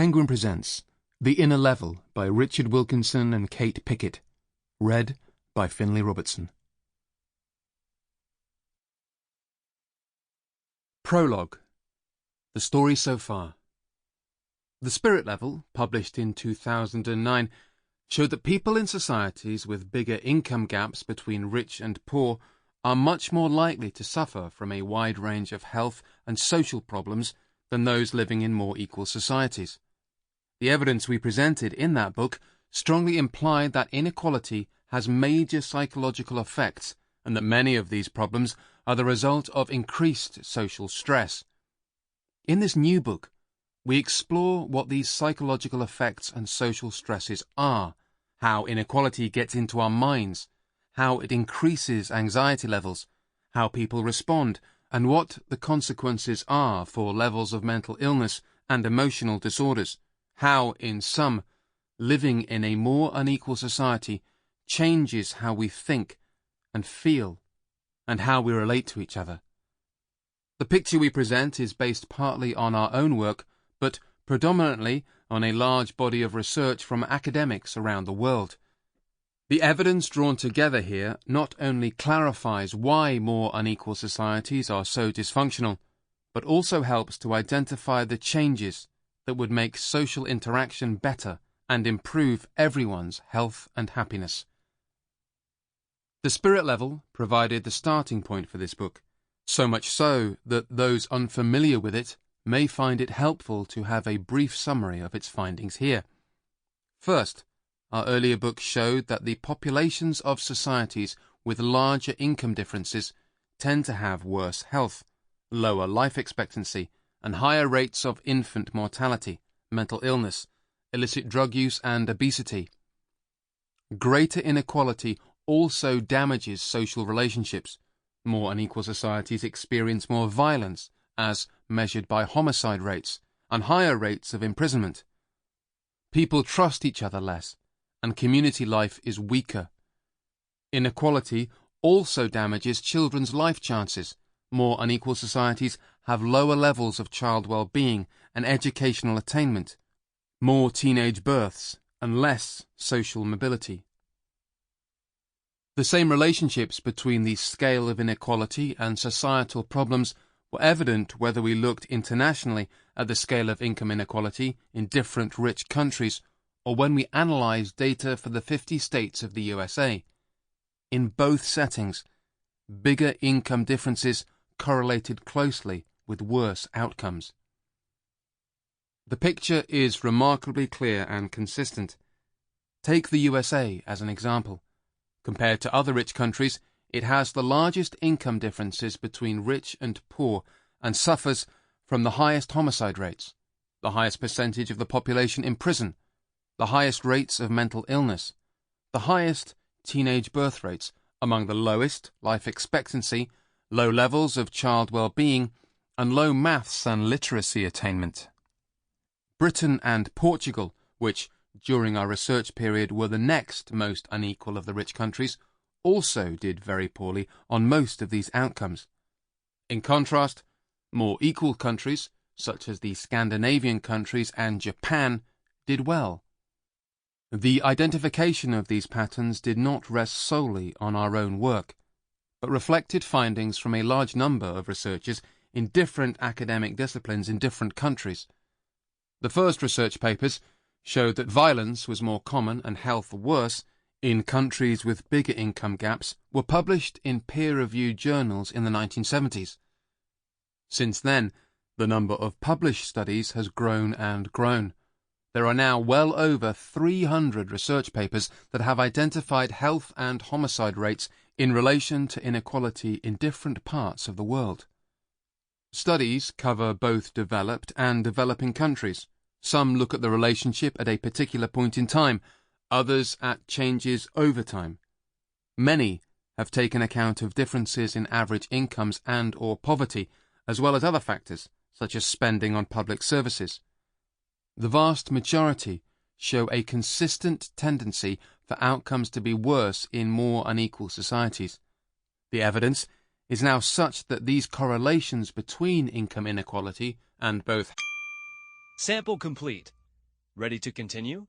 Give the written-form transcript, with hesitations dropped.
Penguin presents The Inner Level by Richard Wilkinson and Kate Pickett. Read by Finlay Robertson. Prologue. The story so far. The Spirit Level, published in 2009, showed that people in societies with bigger income gaps between rich and poor are much more likely to suffer from a wide range of health and social problems than those living in more equal societies. The evidence we presented in that book strongly implied that inequality has major psychological effects and that many of these problems are the result of increased social stress. In this new book, we explore what these psychological effects and social stresses are, how inequality gets into our minds, how it increases anxiety levels, how people respond, and what the consequences are for levels of mental illness and emotional disorders, how, in sum, living in a more unequal society changes how we think and feel and how we relate to each other. The picture we present is based partly on our own work, but predominantly on a large body of research from academics around the world. The evidence drawn together here not only clarifies why more unequal societies are so dysfunctional, but also helps to identify the changes that would make social interaction better and improve everyone's health and happiness. The Spirit Level provided the starting point for this book, so much so that those unfamiliar with it may find it helpful to have a brief summary of its findings here. First, our earlier book showed that the populations of societies with larger income differences tend to have worse health, lower life expectancy, and higher rates of infant mortality, mental illness, illicit drug use, and obesity. Greater inequality also damages social relationships. More unequal societies experience more violence, as measured by homicide rates, and higher rates of imprisonment. People trust each other less, and community life is weaker. Inequality also damages children's life chances. More unequal societies have lower levels of child well-being and educational attainment, more teenage births, and less social mobility. The same relationships between the scale of inequality and societal problems were evident whether we looked internationally at the scale of income inequality in different rich countries or when we analysed data for the 50 states of the USA. In both settings, bigger income differences correlated closely with worse outcomes. The picture is remarkably clear and consistent. Take the USA as an example. Compared to other rich countries, it has the largest income differences between rich and poor and suffers from the highest homicide rates, the highest percentage of the population in prison, the highest rates of mental illness, the highest teenage birth rates, among the lowest life expectancy, low levels of child well-being, and low maths and literacy attainment. Britain and Portugal, which during our research period were the next most unequal of the rich countries, also did very poorly on most of these outcomes. In contrast, more equal countries, such as the Scandinavian countries and Japan, did well. The identification of these patterns did not rest solely on our own work, but reflected findings from a large number of researchers in different academic disciplines in different countries. The first research papers showed that violence was more common and health worse in countries with bigger income gaps were published in peer-reviewed journals in the 1970s. Since then, the number of published studies has grown and grown. There are now well over 300 research papers that have identified health and homicide rates in relation to inequality in different parts of the world. Studies cover both developed and developing countries. Some look at the relationship at a particular point in time, others at changes over time. Many have taken account of differences in average incomes and/or poverty, as well as other factors, such as spending on public services. The vast majority show a consistent tendency for outcomes to be worse in more unequal societies. The evidence is now such that these correlations between income inequality and both Sample complete. Ready to continue?